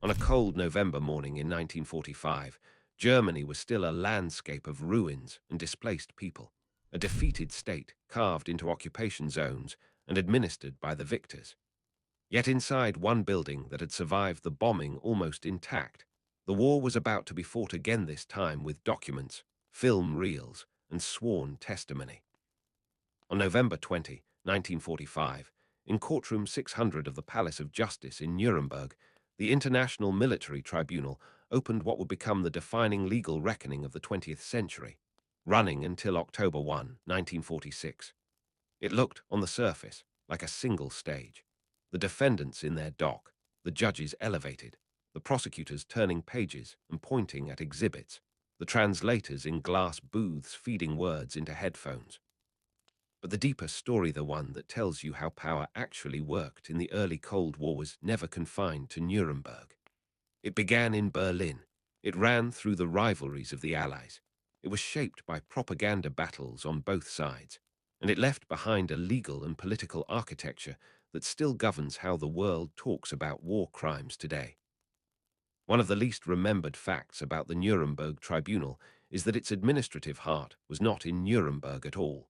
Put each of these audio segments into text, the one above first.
On a cold November morning in 1945, Germany was still a landscape of ruins and displaced people, a defeated state carved into occupation zones and administered by the victors. Yet inside one building that had survived the bombing almost intact, the war was about to be fought again, this time with documents, film reels, and sworn testimony. On November 20, 1945, in courtroom 600 of the Palace of Justice in Nuremberg, the International Military Tribunal opened what would become the defining legal reckoning of the 20th century, running until October 1, 1946. It looked, on the surface, like a single stage. The defendants in their dock, the judges elevated, the prosecutors turning pages and pointing at exhibits, the translators in glass booths feeding words into headphones. But the deeper story, the one that tells you how power actually worked in the early Cold War, was never confined to Nuremberg. It began in Berlin. It ran through the rivalries of the Allies. It was shaped by propaganda battles on both sides, and it left behind a legal and political architecture that still governs how the world talks about war crimes today. One of the least remembered facts about the Nuremberg Tribunal is that its administrative heart was not in Nuremberg at all.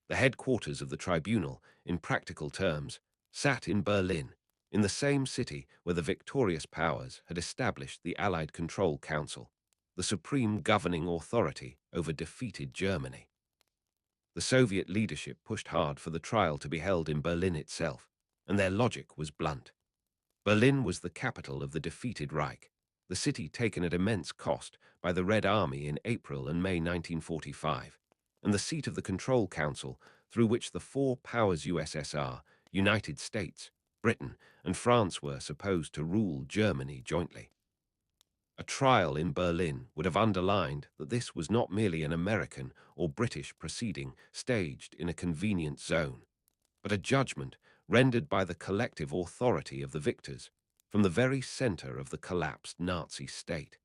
The headquarters of the tribunal, in practical terms, sat in Berlin, in the same city where the victorious powers had established the Allied Control Council, the supreme governing authority over defeated Germany. The Soviet leadership pushed hard for the trial to be held in Berlin itself, and their logic was blunt. Berlin was the capital of the defeated Reich, the city taken at immense cost by the Red Army in April and May 1945, and the seat of the Control Council through which the four powers USSR, United States, Britain, and France were supposed to rule Germany jointly. A trial in Berlin would have underlined that this was not merely an American or British proceeding staged in a convenient zone, but a judgment rendered by the collective authority of the victors from the very center of the collapsed Nazi state.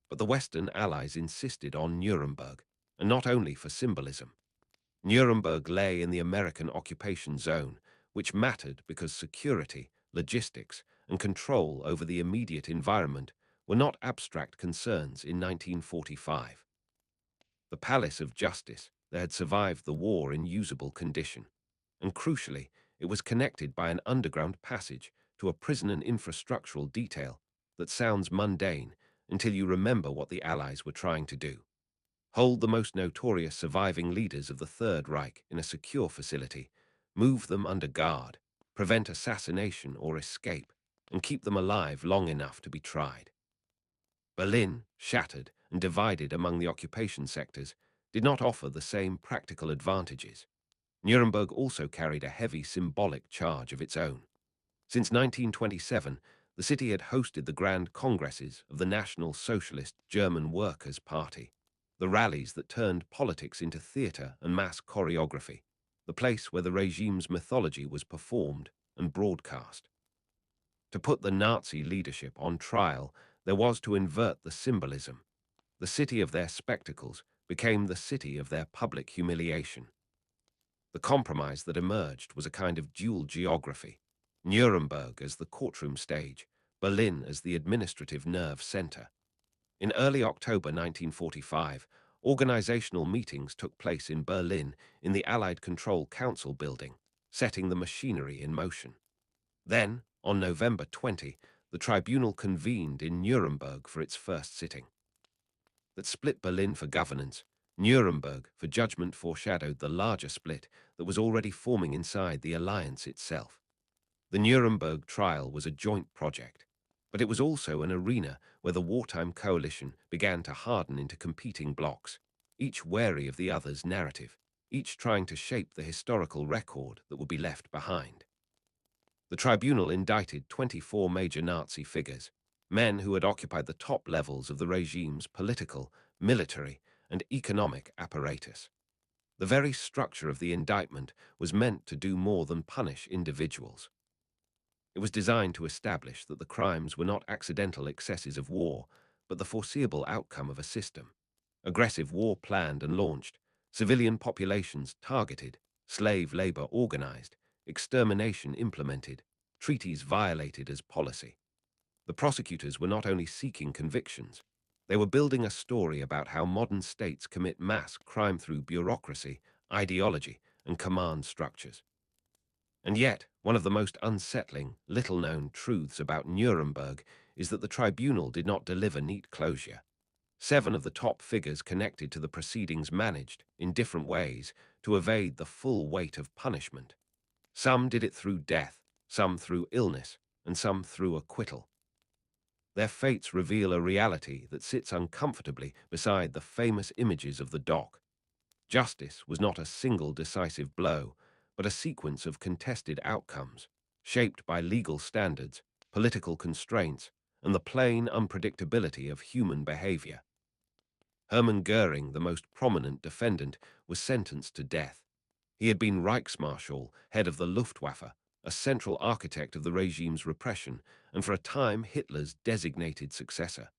But the Western Allies insisted on Nuremberg, and not only for symbolism. Nuremberg lay in the American occupation zone, which mattered because security, logistics, and control over the immediate environment were not abstract concerns in 1945. The Palace of Justice there had survived the war in usable condition, and crucially, it was connected by an underground passage to a prison and infrastructural detail that sounds mundane until you remember what the Allies were trying to do. Hold the most notorious surviving leaders of the Third Reich in a secure facility, move them under guard, prevent assassination or escape, and keep them alive long enough to be tried. Berlin, shattered and divided among the occupation sectors, did not offer the same practical advantages. Nuremberg also carried a heavy symbolic charge of its own. Since 1927, the city had hosted the grand congresses of the National Socialist German Workers' Party, the rallies that turned politics into theater and mass choreography, the place where the regime's mythology was performed and broadcast. To put the Nazi leadership on trial, there was to invert the symbolism. The city of their spectacles became the city of their public humiliation. The compromise that emerged was a kind of dual geography, Nuremberg as the courtroom stage, Berlin as the administrative nerve center. In early October 1945, organizational meetings took place in Berlin in the Allied Control Council building, setting the machinery in motion. Then, on November 20, the tribunal convened in Nuremberg for its first sitting. That split Berlin for governance, Nuremberg for judgment foreshadowed the larger split that was already forming inside the alliance itself. The Nuremberg trial was a joint project, but it was also an arena where the wartime coalition began to harden into competing blocs, each wary of the other's narrative, each trying to shape the historical record that would be left behind. The tribunal indicted 24 major Nazi figures, men who had occupied the top levels of the regime's political, military, and economic apparatus. The very structure of the indictment was meant to do more than punish individuals. It was designed to establish that the crimes were not accidental excesses of war, but the foreseeable outcome of a system. Aggressive war planned and launched, civilian populations targeted, slave labor organized, extermination implemented, treaties violated as policy. The prosecutors were not only seeking convictions, they were building a story about how modern states commit mass crime through bureaucracy, ideology, and command structures. And yet, one of the most unsettling, little-known truths about Nuremberg is that the tribunal did not deliver neat closure. 7 of the top figures connected to the proceedings managed, in different ways, to evade the full weight of punishment. Some did it through death, some through illness, and some through acquittal. Their fates reveal a reality that sits uncomfortably beside the famous images of the dock. Justice was not a single decisive blow, but a sequence of contested outcomes, shaped by legal standards, political constraints, and the plain unpredictability of human behavior. Hermann Goering, the most prominent defendant, was sentenced to death. He had been Reichsmarschall, head of the Luftwaffe, a central architect of the regime's repression, and for a time Hitler's designated successor.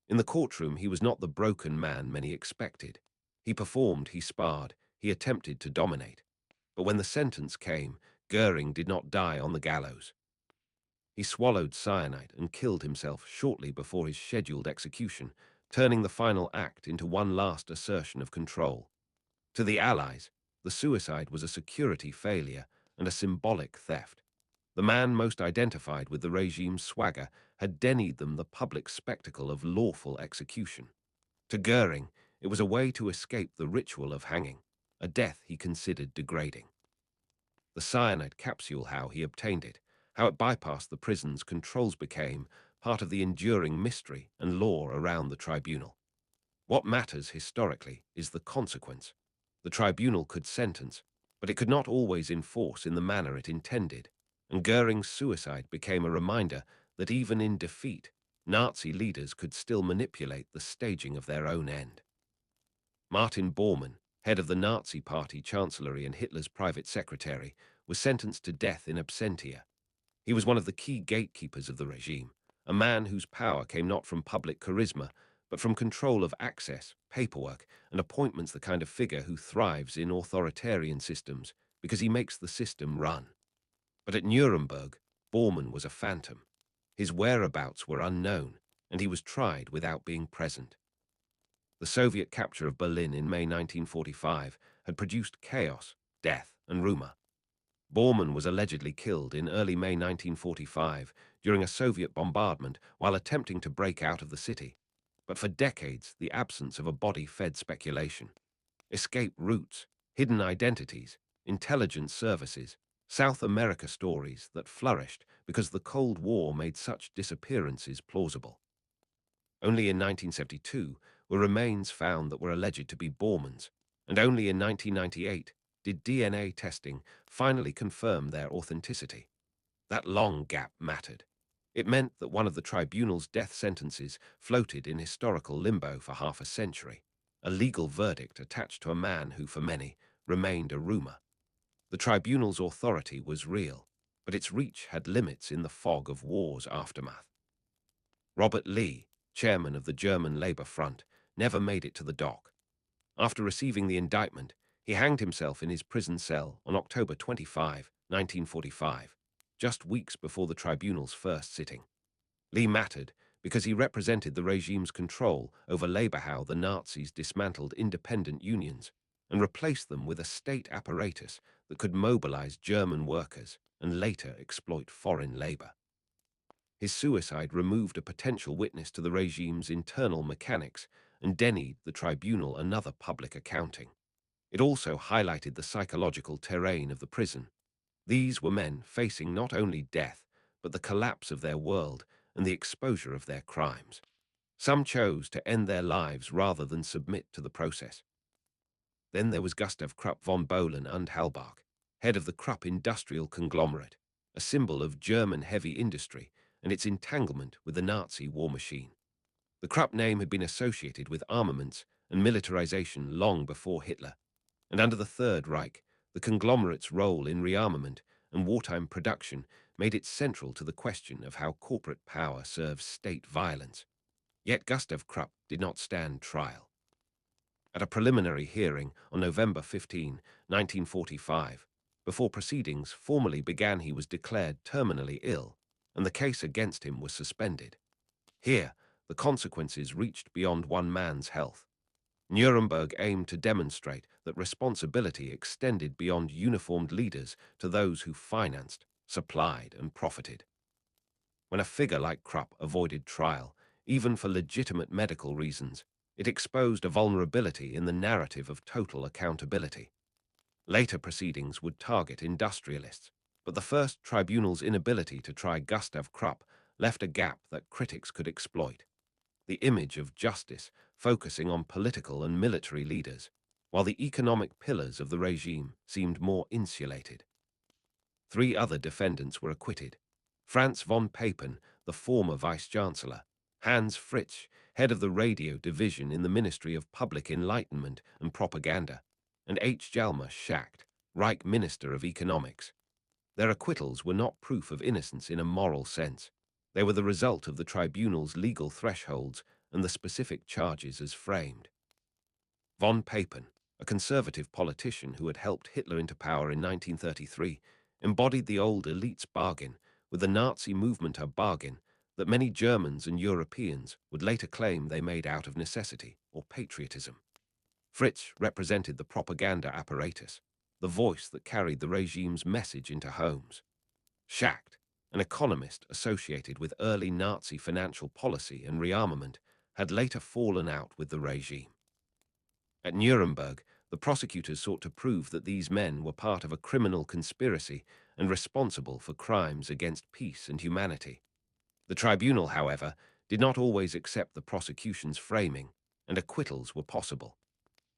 In the courtroom, he was not the broken man many expected. He performed, he sparred, he attempted to dominate. But when the sentence came, Goering did not die on the gallows. He swallowed cyanide and killed himself shortly before his scheduled execution, turning the final act into one last assertion of control. To the Allies, the suicide was a security failure and a symbolic theft. The man most identified with the regime's swagger had denied them the public spectacle of lawful execution. To Goering, it was a way to escape the ritual of hanging, a death he considered degrading. The cyanide capsule, how he obtained it, how it bypassed the prison's controls became part of the enduring mystery and lore around the tribunal. What matters historically is the consequence. The tribunal could sentence, but it could not always enforce in the manner it intended, and Goering's suicide became a reminder that even in defeat, Nazi leaders could still manipulate the staging of their own end. Martin Bormann, head of the Nazi Party Chancellery and Hitler's private secretary, was sentenced to death in absentia. He was one of the key gatekeepers of the regime, a man whose power came not from public charisma, but from control of access, paperwork, and appointments, the kind of figure who thrives in authoritarian systems because he makes the system run. But at Nuremberg, Bormann was a phantom. His whereabouts were unknown, and he was tried without being present. The Soviet capture of Berlin in May 1945 had produced chaos, death, and rumor. Bormann was allegedly killed in early May 1945 during a Soviet bombardment while attempting to break out of the city. But for decades, the absence of a body fed speculation. Escape routes, hidden identities, intelligence services, South America stories that flourished because the Cold War made such disappearances plausible. Only in 1972 were remains found that were alleged to be Bormann's, and only in 1998 did DNA testing finally confirm their authenticity. That long gap mattered. It meant that one of the tribunal's death sentences floated in historical limbo for half a century, a legal verdict attached to a man who, for many, remained a rumor. The tribunal's authority was real, but its reach had limits in the fog of war's aftermath. Robert Lee, chairman of the German Labour Front, never made it to the dock. After receiving the indictment, he hanged himself in his prison cell on October 25, 1945, just weeks before the tribunal's first sitting. Lee mattered because he represented the regime's control over labor, how the Nazis dismantled independent unions and replaced them with a state apparatus that could mobilize German workers and later exploit foreign labor. His suicide removed a potential witness to the regime's internal mechanics and denied the tribunal another public accounting. It also highlighted the psychological terrain of the prison. These were men facing not only death, but the collapse of their world and the exposure of their crimes. Some chose to end their lives rather than submit to the process. Then there was Gustav Krupp von Bohlen und Halbach, head of the Krupp industrial conglomerate, a symbol of German heavy industry and its entanglement with the Nazi war machine. The Krupp name had been associated with armaments and militarization long before Hitler, and under the Third Reich, the conglomerate's role in rearmament and wartime production made it central to the question of how corporate power serves state violence. Yet Gustav Krupp did not stand trial. At a preliminary hearing on November 15, 1945, before proceedings formally began, he was declared terminally ill, and the case against him was suspended. Here, the consequences reached beyond one man's health. Nuremberg aimed to demonstrate that responsibility extended beyond uniformed leaders to those who financed, supplied, and profited. When a figure like Krupp avoided trial, even for legitimate medical reasons, it exposed a vulnerability in the narrative of total accountability. Later proceedings would target industrialists, but the first tribunal's inability to try Gustav Krupp left a gap that critics could exploit. The image of justice focusing on political and military leaders, while the economic pillars of the regime seemed more insulated. Three other defendants were acquitted: Franz von Papen, the former vice-chancellor; Hans Fritsch, head of the radio division in the Ministry of Public Enlightenment and Propaganda; and H. Hjalmar Schacht, Reich Minister of Economics. Their acquittals were not proof of innocence in a moral sense. They were the result of the tribunal's legal thresholds and the specific charges as framed. Von Papen, a conservative politician who had helped Hitler into power in 1933, embodied the old elite's bargain with the Nazi movement, a bargain that many Germans and Europeans would later claim they made out of necessity or patriotism. Fritz represented the propaganda apparatus, the voice that carried the regime's message into homes. Schacht, an economist associated with early Nazi financial policy and rearmament, had later fallen out with the regime. At Nuremberg, the prosecutors sought to prove that these men were part of a criminal conspiracy and responsible for crimes against peace and humanity. The tribunal, however, did not always accept the prosecution's framing, and acquittals were possible.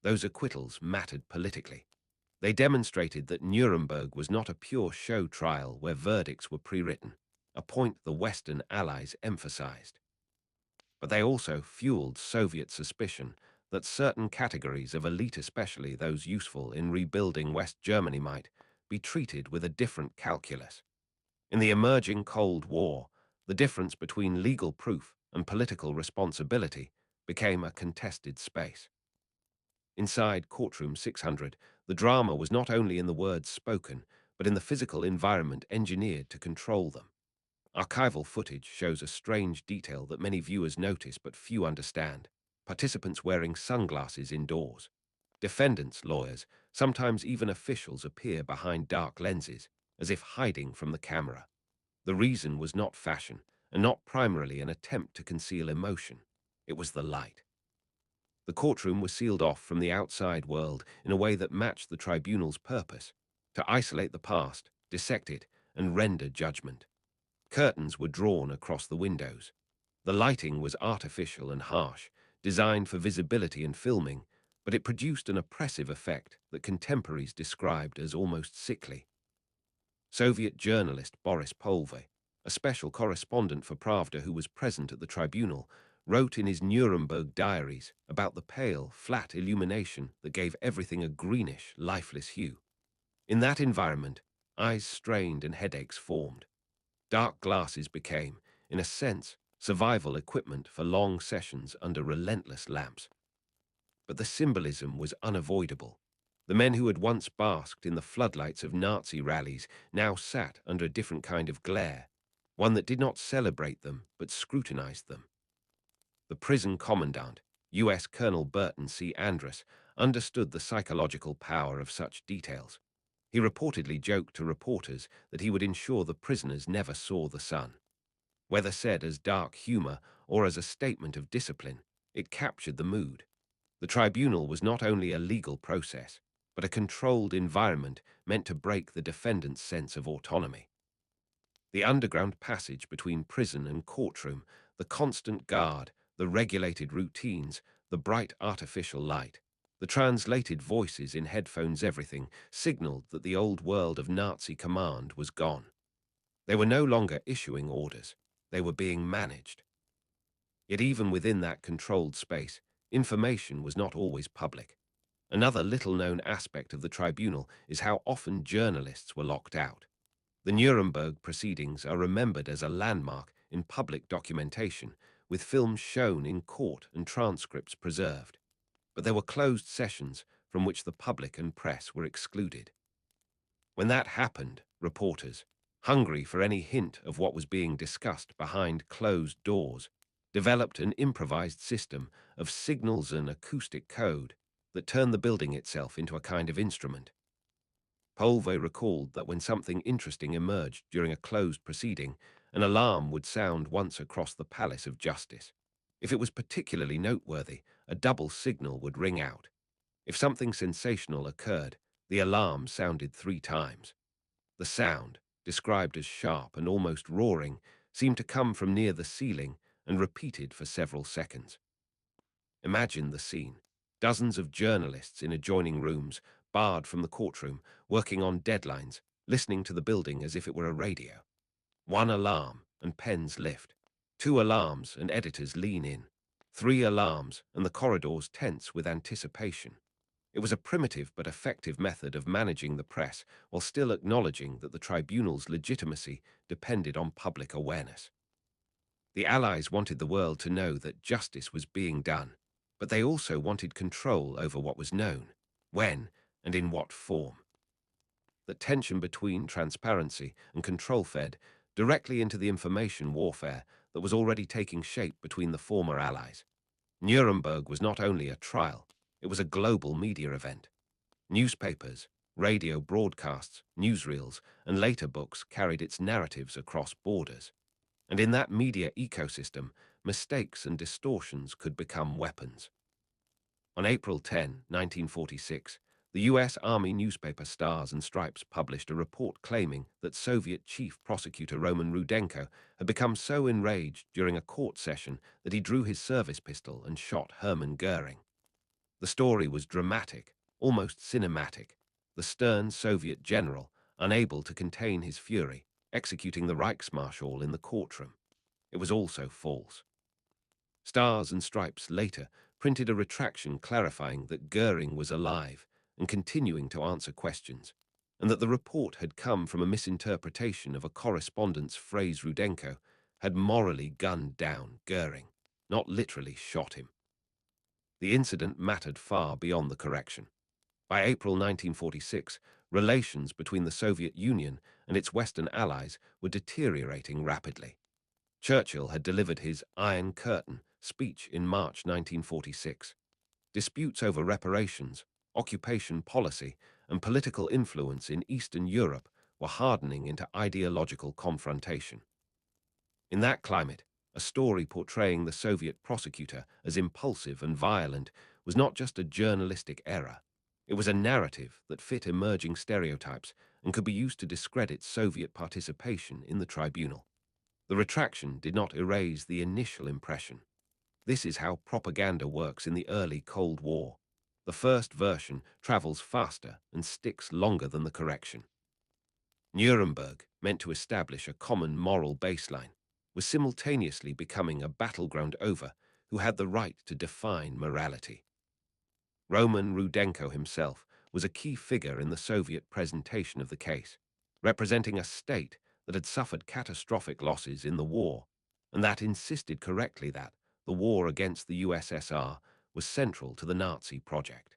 Those acquittals mattered politically. They demonstrated that Nuremberg was not a pure show trial where verdicts were pre-written, a point the Western Allies emphasized. But they also fueled Soviet suspicion that certain categories of elite, especially those useful in rebuilding West Germany, might be treated with a different calculus. In the emerging Cold War, the difference between legal proof and political responsibility became a contested space. Inside Courtroom 600, the drama was not only in the words spoken, but in the physical environment engineered to control them. Archival footage shows a strange detail that many viewers notice but few understand: participants wearing sunglasses indoors. Defendants, lawyers, sometimes even officials appear behind dark lenses, as if hiding from the camera. The reason was not fashion, and not primarily an attempt to conceal emotion. It was the light. The courtroom was sealed off from the outside world in a way that matched the tribunal's purpose: to isolate the past, dissect it, and render judgment. Curtains were drawn across the windows. The lighting was artificial and harsh, designed for visibility and filming, but it produced an oppressive effect that contemporaries described as almost sickly. Soviet journalist Boris Polvey, a special correspondent for Pravda who was present at the tribunal, wrote in his Nuremberg diaries about the pale, flat illumination that gave everything a greenish, lifeless hue. In that environment, eyes strained and headaches formed. Dark glasses became, in a sense, survival equipment for long sessions under relentless lamps. But the symbolism was unavoidable. The men who had once basked in the floodlights of Nazi rallies now sat under a different kind of glare, one that did not celebrate them but scrutinized them. The prison commandant, U.S. Colonel Burton C. Andrus, understood the psychological power of such details. He reportedly joked to reporters that he would ensure the prisoners never saw the sun. Whether said as dark humor or as a statement of discipline, it captured the mood. The tribunal was not only a legal process, but a controlled environment meant to break the defendant's sense of autonomy. The underground passage between prison and courtroom, the constant guard, the regulated routines, the bright artificial light, the translated voices in headphones, everything signaled that the old world of Nazi command was gone. They were no longer issuing orders. They were being managed. Yet even within that controlled space, information was not always public. Another little-known aspect of the tribunal is how often journalists were locked out. The Nuremberg proceedings are remembered as a landmark in public documentation, with films shown in court and transcripts preserved. But there were closed sessions from which the public and press were excluded. When that happened, reporters, hungry for any hint of what was being discussed behind closed doors, developed an improvised system of signals and acoustic code that turned the building itself into a kind of instrument. Polve recalled that when something interesting emerged during a closed proceeding, an alarm would sound once across the Palace of Justice. If it was particularly noteworthy, a double signal would ring out. If something sensational occurred, the alarm sounded 3 times. The sound, described as sharp and almost roaring, seemed to come from near the ceiling and repeated for several seconds. Imagine the scene. Dozens of journalists in adjoining rooms, barred from the courtroom, working on deadlines, listening to the building as if it were a radio. One alarm, and pens lift. Two alarms, and editors lean in. Three alarms, and the corridors tense with anticipation. It was a primitive but effective method of managing the press while still acknowledging that the tribunal's legitimacy depended on public awareness. The Allies wanted the world to know that justice was being done, but they also wanted control over what was known, when, and in what form. The tension between transparency and control fed directly into the information warfare that was already taking shape between the former Allies. Nuremberg was not only a trial, it was a global media event. Newspapers, radio broadcasts, newsreels, and later books carried its narratives across borders. And in that media ecosystem, mistakes and distortions could become weapons. On April 10, 1946, the U.S. Army newspaper Stars and Stripes published a report claiming that Soviet chief prosecutor Roman Rudenko had become so enraged during a court session that he drew his service pistol and shot Hermann Goering. The story was dramatic, almost cinematic. The stern Soviet general, unable to contain his fury, executing the Reichsmarschall in the courtroom. It was also false. Stars and Stripes later printed a retraction clarifying that Goering was alive and continuing to answer questions, and that the report had come from a misinterpretation of a correspondent's phrase. Rudenko had morally gunned down Goering, not literally shot him. The incident mattered far beyond the correction. By April 1946, relations between the Soviet Union and its Western allies were deteriorating rapidly. Churchill had delivered his Iron Curtain speech in March 1946. Disputes over reparations, occupation policy, and political influence in Eastern Europe were hardening into ideological confrontation. In that climate, a story portraying the Soviet prosecutor as impulsive and violent was not just a journalistic error. It was a narrative that fit emerging stereotypes and could be used to discredit Soviet participation in the tribunal. The retraction did not erase the initial impression. This is how propaganda works in the early Cold War. The first version travels faster and sticks longer than the correction. Nuremberg, meant to establish a common moral baseline, was simultaneously becoming a battleground over who had the right to define morality. Roman Rudenko himself was a key figure in the Soviet presentation of the case, representing a state that had suffered catastrophic losses in the war, and that insisted correctly that the war against the USSR was central to the Nazi project.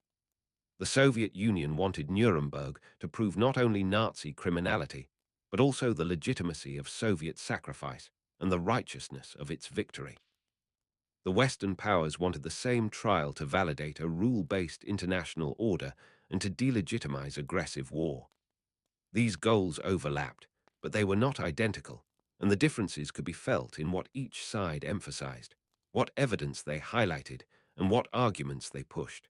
The Soviet Union wanted Nuremberg to prove not only Nazi criminality, but also the legitimacy of Soviet sacrifice and the righteousness of its victory. The Western powers wanted the same trial to validate a rule-based international order and to delegitimize aggressive war. These goals overlapped, but they were not identical, and the differences could be felt in what each side emphasized, what evidence they highlighted, and what arguments they pushed.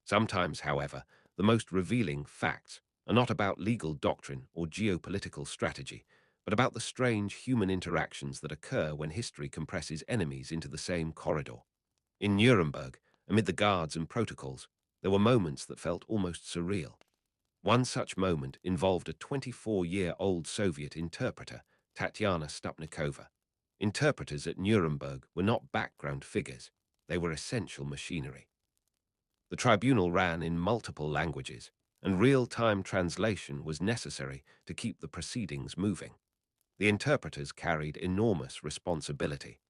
Sometimes, however, the most revealing facts are not about legal doctrine or geopolitical strategy, but about the strange human interactions that occur when history compresses enemies into the same corridor. In Nuremberg, amid the guards and protocols, there were moments that felt almost surreal. One such moment involved a 24-year-old Soviet interpreter, Tatyana Stupnikova. Interpreters at Nuremberg were not background figures, they were essential machinery. The tribunal ran in multiple languages, and real-time translation was necessary to keep the proceedings moving. The interpreters carried enormous responsibility.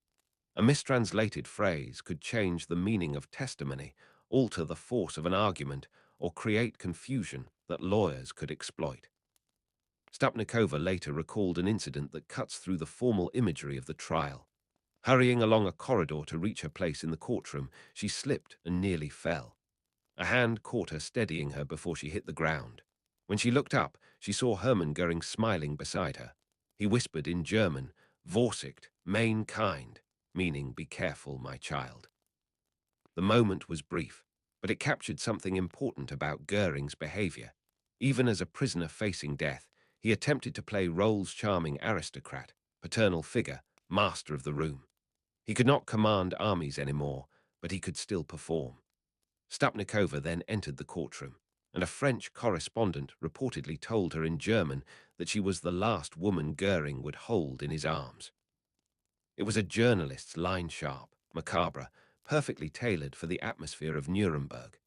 A mistranslated phrase could change the meaning of testimony, alter the force of an argument, or create confusion that lawyers could exploit. Stupnikova later recalled an incident that cuts through the formal imagery of the trial. Hurrying along a corridor to reach her place in the courtroom, she slipped and nearly fell. A hand caught her, steadying her before she hit the ground. When she looked up, she saw Hermann Goering smiling beside her. He whispered in German, "Vorsicht, mein Kind," meaning, "Be careful, my child." The moment was brief, but it captured something important about Goering's behavior. Even as a prisoner facing death, he attempted to play roles charming aristocrat, paternal figure, master of the room. He could not command armies anymore, but he could still perform. Stupnikova then entered the courtroom, and a French correspondent reportedly told her in German that she was the last woman Goering would hold in his arms. It was a journalist's line-sharp, macabre, perfectly tailored for the atmosphere of Nuremberg,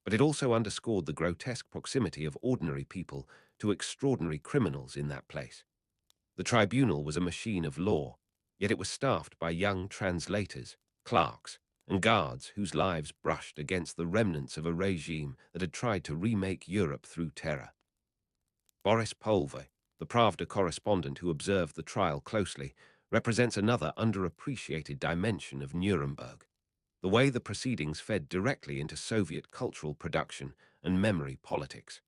but it also underscored the grotesque proximity of ordinary people to extraordinary criminals in that place. The tribunal was a machine of law, yet it was staffed by young translators, clerks, and guards whose lives brushed against the remnants of a regime that had tried to remake Europe through terror. Boris Polvey, the Pravda correspondent who observed the trial closely, represents another underappreciated dimension of Nuremberg: the way the proceedings fed directly into Soviet cultural production and memory politics.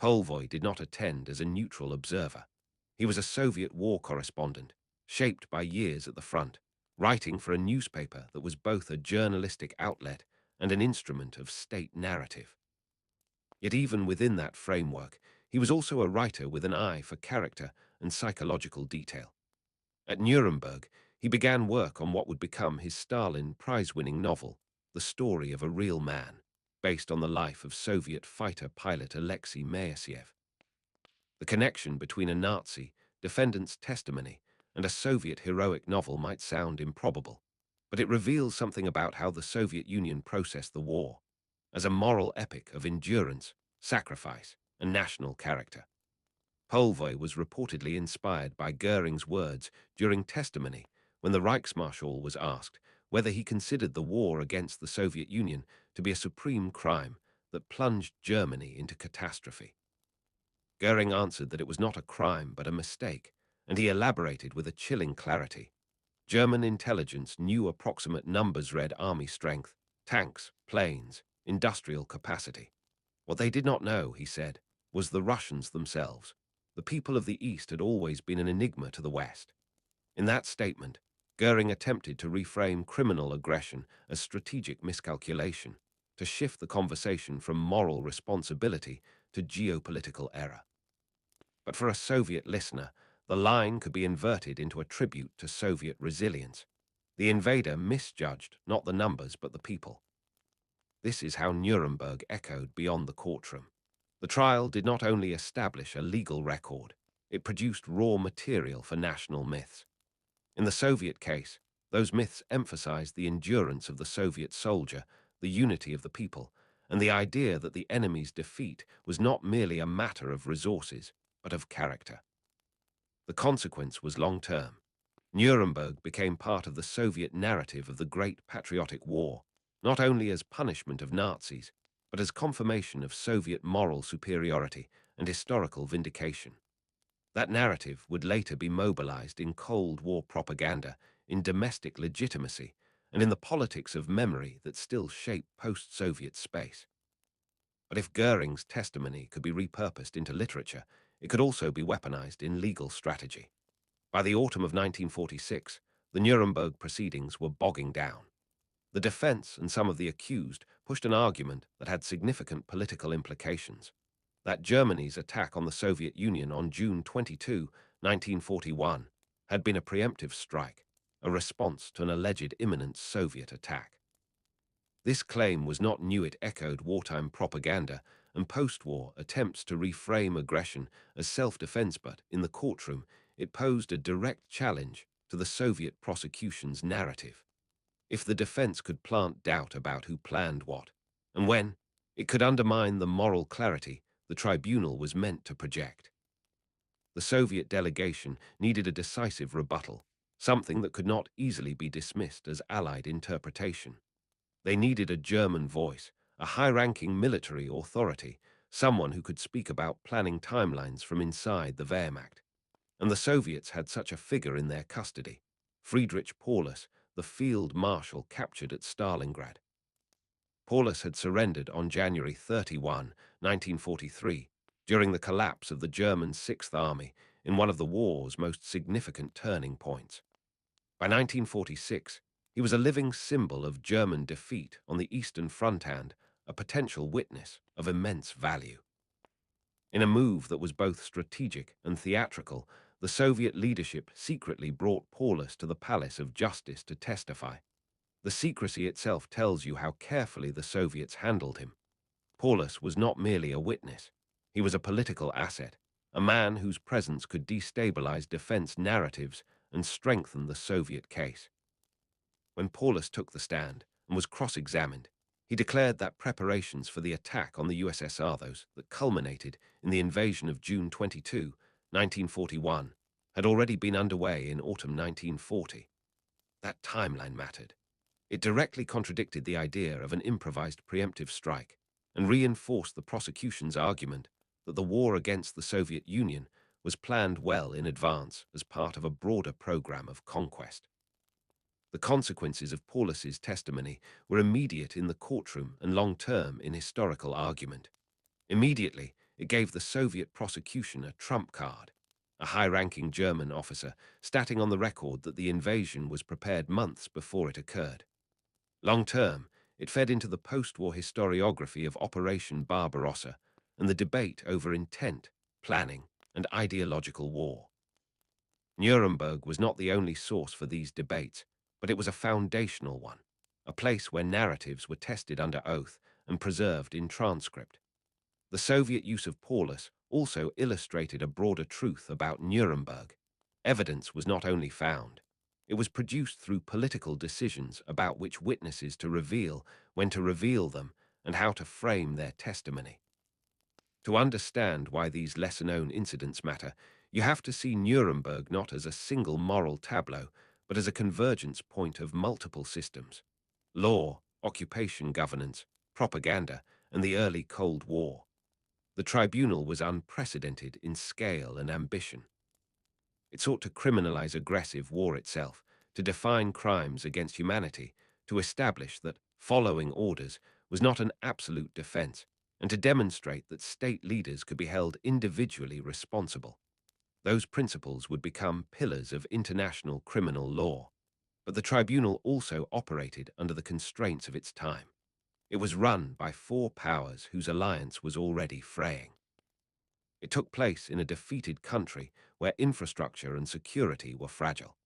Polvey did not attend as a neutral observer. He was a Soviet war correspondent, shaped by years at the front, writing for a newspaper that was both a journalistic outlet and an instrument of state narrative. Yet even within that framework, he was also a writer with an eye for character and psychological detail. At Nuremberg, he began work on what would become his Stalin Prize-winning novel, The Story of a Real Man, based on the life of Soviet fighter pilot Alexei Moiseev. The connection between a Nazi defendant's testimony and a Soviet heroic novel might sound improbable, but it reveals something about how the Soviet Union processed the war as a moral epic of endurance, sacrifice, and national character. Polvoy was reportedly inspired by Goering's words during testimony when the Reichsmarschall was asked whether he considered the war against the Soviet Union to be a supreme crime that plunged Germany into catastrophe. Goering answered that it was not a crime but a mistake, and he elaborated with a chilling clarity. German intelligence knew approximate numbers read army strength, tanks, planes, industrial capacity. What they did not know, he said, was the Russians themselves. The people of the East had always been an enigma to the West. In that statement, Goering attempted to reframe criminal aggression as strategic miscalculation, to shift the conversation from moral responsibility to geopolitical error. But for a Soviet listener, the line could be inverted into a tribute to Soviet resilience. The invader misjudged not the numbers but the people. This is how Nuremberg echoed beyond the courtroom. The trial did not only establish a legal record, it produced raw material for national myths. In the Soviet case, those myths emphasized the endurance of the Soviet soldier, the unity of the people, and the idea that the enemy's defeat was not merely a matter of resources, but of character. The consequence was long-term. Nuremberg became part of the Soviet narrative of the Great Patriotic War, not only as punishment of Nazis, but as confirmation of Soviet moral superiority and historical vindication. That narrative would later be mobilized in Cold War propaganda, in domestic legitimacy, and in the politics of memory that still shape post-Soviet space. But if Goering's testimony could be repurposed into literature, it could also be weaponized in legal strategy. By the autumn of 1946, the Nuremberg proceedings were bogging down. The defense and some of the accused pushed an argument that had significant political implications: that Germany's attack on the Soviet Union on June 22, 1941, had been a preemptive strike, a response to an alleged imminent Soviet attack. This claim was not new. It echoed wartime propaganda and post-war attempts to reframe aggression as self-defense, but in the courtroom, it posed a direct challenge to the Soviet prosecution's narrative. If the defense could plant doubt about who planned what and when, it could undermine the moral clarity the tribunal was meant to project. The Soviet delegation needed a decisive rebuttal, something that could not easily be dismissed as Allied interpretation. They needed a German voice, a high-ranking military authority, someone who could speak about planning timelines from inside the Wehrmacht. And the Soviets had such a figure in their custody, Friedrich Paulus, the field marshal captured at Stalingrad. Paulus had surrendered on January 31, 1943, during the collapse of the German Sixth Army in one of the war's most significant turning points. By 1946, he was a living symbol of German defeat on the Eastern Front and a potential witness of immense value. In a move that was both strategic and theatrical, the Soviet leadership secretly brought Paulus to the Palace of Justice to testify. The secrecy itself tells you how carefully the Soviets handled him. Paulus was not merely a witness. He was a political asset, a man whose presence could destabilize defense narratives and strengthen the Soviet case. When Paulus took the stand and was cross-examined, he declared that preparations for the attack on the USSR, those that culminated in the invasion of June 22, 1941, had already been underway in autumn 1940. That timeline mattered. It directly contradicted the idea of an improvised preemptive strike and reinforced the prosecution's argument that the war against the Soviet Union was planned well in advance as part of a broader program of conquest. The consequences of Paulus's testimony were immediate in the courtroom and long-term in historical argument. Immediately, it gave the Soviet prosecution a trump card. A high-ranking German officer stating on the record that the invasion was prepared months before it occurred. Long-term, it fed into the post-war historiography of Operation Barbarossa and the debate over intent, planning, and ideological war. Nuremberg was not the only source for these debates, but it was a foundational one, a place where narratives were tested under oath and preserved in transcript. The Soviet use of Paulus also illustrated a broader truth about Nuremberg. Evidence was not only found, it was produced through political decisions about which witnesses to reveal, when to reveal them, and how to frame their testimony. To understand why these lesser-known incidents matter, you have to see Nuremberg not as a single moral tableau, but as a convergence point of multiple systems: law, occupation governance, propaganda, and the early Cold War. The tribunal was unprecedented in scale and ambition. It sought to criminalize aggressive war itself, to define crimes against humanity, to establish that following orders was not an absolute defense, and to demonstrate that state leaders could be held individually responsible. Those principles would become pillars of international criminal law. But the tribunal also operated under the constraints of its time. It was run by four powers whose alliance was already fraying. It took place in a defeated country where infrastructure and security were fragile.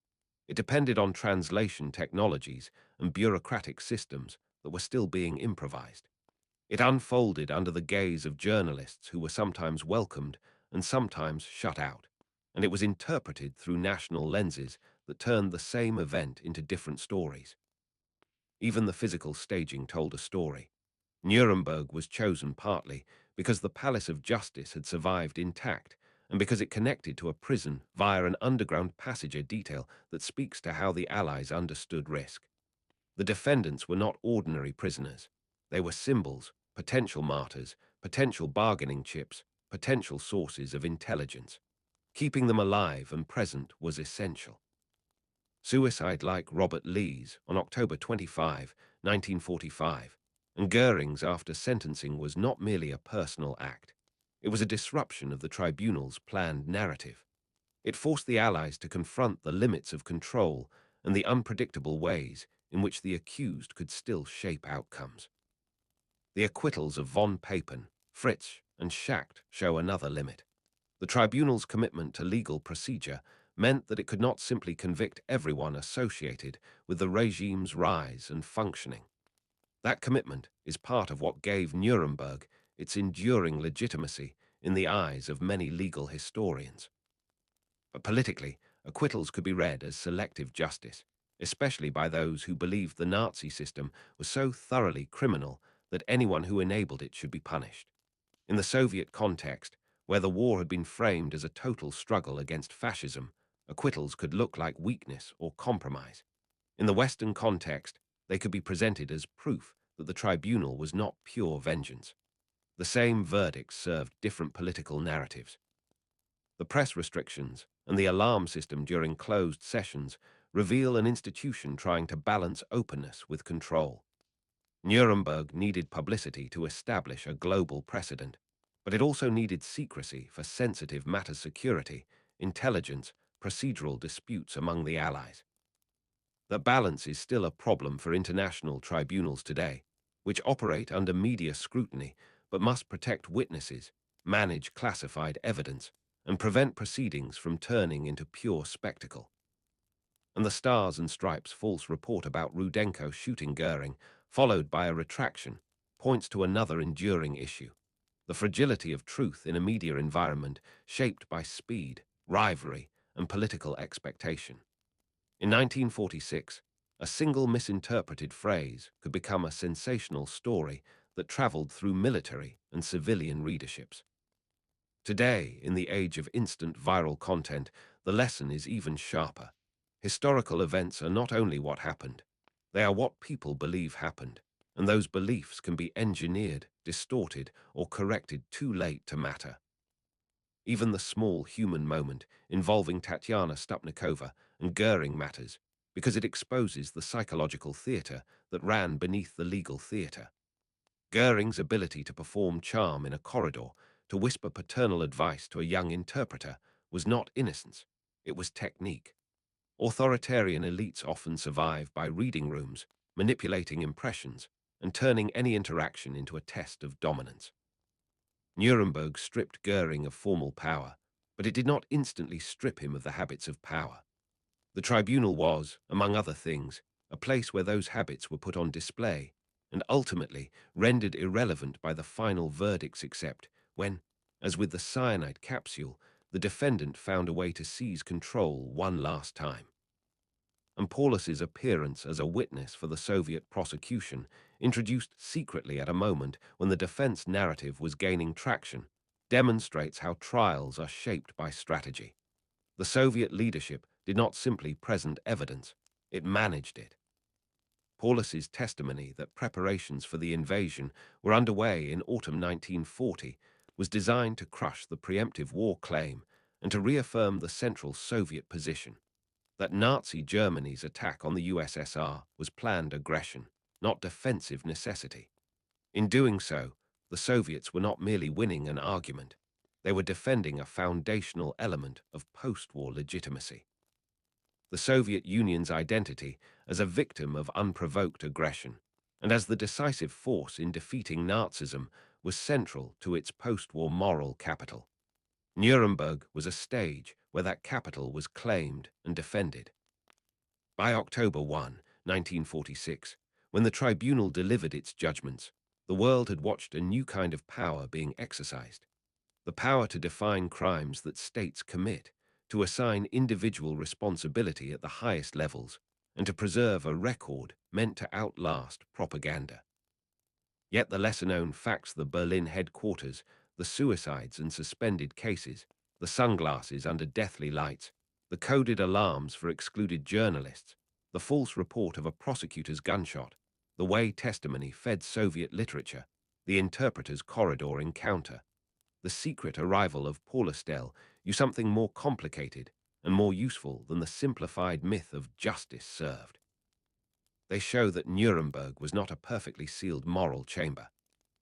It depended on translation technologies and bureaucratic systems that were still being improvised. It unfolded under the gaze of journalists who were sometimes welcomed and sometimes shut out, and it was interpreted through national lenses that turned the same event into different stories. Even the physical staging told a story. Nuremberg was chosen partly because the Palace of Justice had survived intact and because it connected to a prison via an underground passage, a detail that speaks to how the Allies understood risk. The defendants were not ordinary prisoners. They were symbols, potential martyrs, potential bargaining chips, potential sources of intelligence. Keeping them alive and present was essential. Suicide like Robert Lee's on October 25, 1945, and Goering's after sentencing was not merely a personal act. It was a disruption of the tribunal's planned narrative. It forced the Allies to confront the limits of control and the unpredictable ways in which the accused could still shape outcomes. The acquittals of von Papen, Fritz, and Schacht show another limit. The tribunal's commitment to legal procedure meant that it could not simply convict everyone associated with the regime's rise and functioning. That commitment is part of what gave Nuremberg its enduring legitimacy in the eyes of many legal historians. But politically, acquittals could be read as selective justice, especially by those who believed the Nazi system was so thoroughly criminal that anyone who enabled it should be punished. In the Soviet context, where the war had been framed as a total struggle against fascism, acquittals could look like weakness or compromise. In the Western context, they could be presented as proof that the tribunal was not pure vengeance. The same verdicts served different political narratives. The press restrictions and the alarm system during closed sessions reveal an institution trying to balance openness with control. Nuremberg needed publicity to establish a global precedent, but it also needed secrecy for sensitive matter security, intelligence, procedural disputes among the Allies. That balance is still a problem for international tribunals today, which operate under media scrutiny but must protect witnesses, manage classified evidence, and prevent proceedings from turning into pure spectacle. And the Stars and Stripes false report about Rudenko shooting Goering, followed by a retraction, points to another enduring issue: the fragility of truth in a media environment shaped by speed, rivalry, and political expectation. In 1946, a single misinterpreted phrase could become a sensational story that traveled through military and civilian readerships. Today, in the age of instant viral content, the lesson is even sharper. Historical events are not only what happened, they are what people believe happened, and those beliefs can be engineered, distorted, or corrected too late to matter. Even the small human moment involving Tatyana Stupnikova and Goering matters, because it exposes the psychological theater that ran beneath the legal theater. Goering's ability to perform charm in a corridor, to whisper paternal advice to a young interpreter, was not innocence, it was technique. Authoritarian elites often survive by reading rooms, manipulating impressions, and turning any interaction into a test of dominance. Nuremberg stripped Goering of formal power, but it did not instantly strip him of the habits of power. The tribunal was, among other things, a place where those habits were put on display and ultimately rendered irrelevant by the final verdicts except when, as with the cyanide capsule, the defendant found a way to seize control one last time. And Paulus's appearance as a witness for the Soviet prosecution, introduced secretly at a moment when the defense narrative was gaining traction, demonstrates how trials are shaped by strategy. The Soviet leadership did not simply present evidence, it managed it. Paulus's testimony that preparations for the invasion were underway in autumn 1940 was designed to crush the preemptive war claim and to reaffirm the central Soviet position that Nazi Germany's attack on the USSR was planned aggression, not defensive necessity. In doing so, the Soviets were not merely winning an argument, they were defending a foundational element of post-war legitimacy: the Soviet Union's identity as a victim of unprovoked aggression, and as the decisive force in defeating Nazism was central to its post-war moral capital. Nuremberg was a stage where that capital was claimed and defended. By October 1, 1946, when the tribunal delivered its judgments, the world had watched a new kind of power being exercised: the power to define crimes that states commit, to assign individual responsibility at the highest levels, and to preserve a record meant to outlast propaganda. Yet the lesser-known facts: the Berlin headquarters, the suicides and suspended cases, the sunglasses under deathly lights, the coded alarms for excluded journalists, the false report of a prosecutor's gunshot, the way testimony fed Soviet literature, the interpreter's corridor encounter, the secret arrival of Paulustel, you something more complicated and more useful than the simplified myth of justice served. They show that Nuremberg was not a perfectly sealed moral chamber.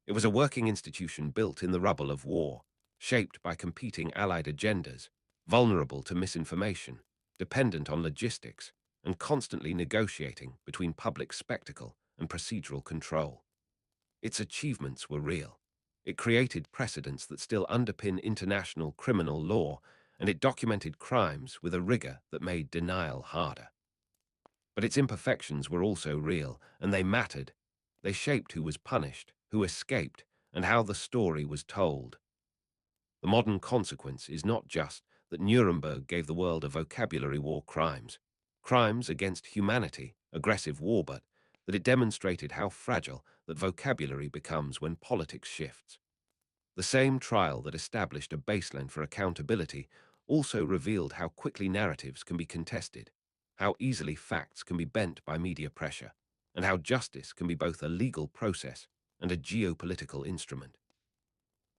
It was a working institution built in the rubble of war, shaped by competing Allied agendas, vulnerable to misinformation, dependent on logistics, and constantly negotiating between public spectacle and procedural control. Its achievements were real. It created precedents that still underpin international criminal law, and it documented crimes with a rigor that made denial harder. But its imperfections were also real, and they mattered. They shaped who was punished, who escaped, and how the story was told. The modern consequence is not just that Nuremberg gave the world a vocabulary war crimes against humanity, aggressive war, but that it demonstrated how fragile that vocabulary becomes when politics shifts. The same trial that established a baseline for accountability also revealed how quickly narratives can be contested, how easily facts can be bent by media pressure, and how justice can be both a legal process and a geopolitical instrument.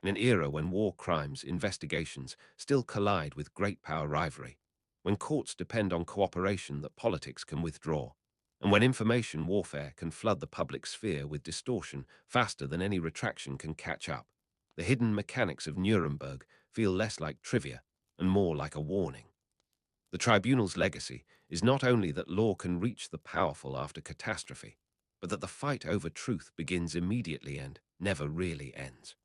In an era when war crimes investigations still collide with great power rivalry, when courts depend on cooperation that politics can withdraw, and when information warfare can flood the public sphere with distortion faster than any retraction can catch up, the hidden mechanics of Nuremberg feel less like trivia and more like a warning. The tribunal's legacy is not only that law can reach the powerful after catastrophe, but that the fight over truth begins immediately and never really ends.